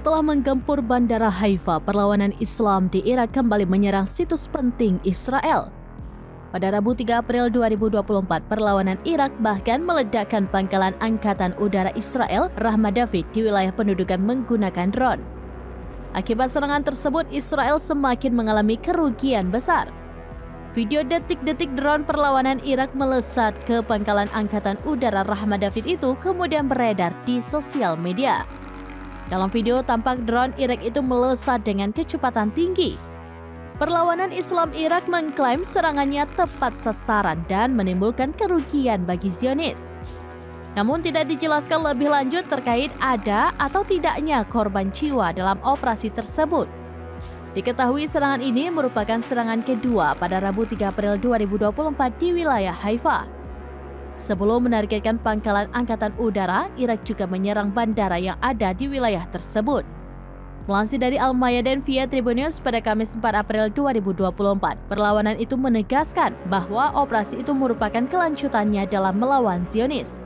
Setelah menggempur Bandara Haifa, perlawanan Islam di Irak kembali menyerang situs penting Israel. Pada Rabu 3 April 2024, perlawanan Irak bahkan meledakkan pangkalan Angkatan Udara Israel, Rahmat David, di wilayah pendudukan menggunakan drone. Akibat serangan tersebut, Israel semakin mengalami kerugian besar. Video detik-detik drone perlawanan Irak melesat ke pangkalan Angkatan Udara Rahmat David itu kemudian beredar di sosial media. Dalam video tampak drone Irak itu melesat dengan kecepatan tinggi. Perlawanan Islam Irak mengklaim serangannya tepat sasaran dan menimbulkan kerugian bagi Zionis. Namun tidak dijelaskan lebih lanjut terkait ada atau tidaknya korban jiwa dalam operasi tersebut. Diketahui serangan ini merupakan serangan kedua pada Rabu 3 April 2024 di wilayah Haifa. Sebelum menargetkan pangkalan Angkatan Udara, Irak juga menyerang bandara yang ada di wilayah tersebut. Melansir dari Al-Mayadin via Tribun News pada Kamis 4 April 2024, perlawanan itu menegaskan bahwa operasi itu merupakan kelanjutannya dalam melawan Zionis,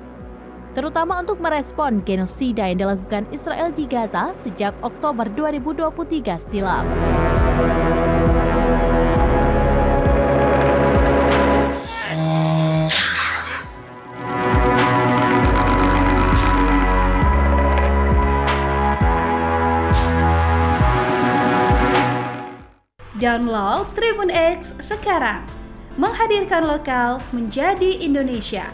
terutama untuk merespon genosida yang dilakukan Israel di Gaza sejak Oktober 2023 silam. Download Tribun X sekarang, menghadirkan lokal menjadi Indonesia.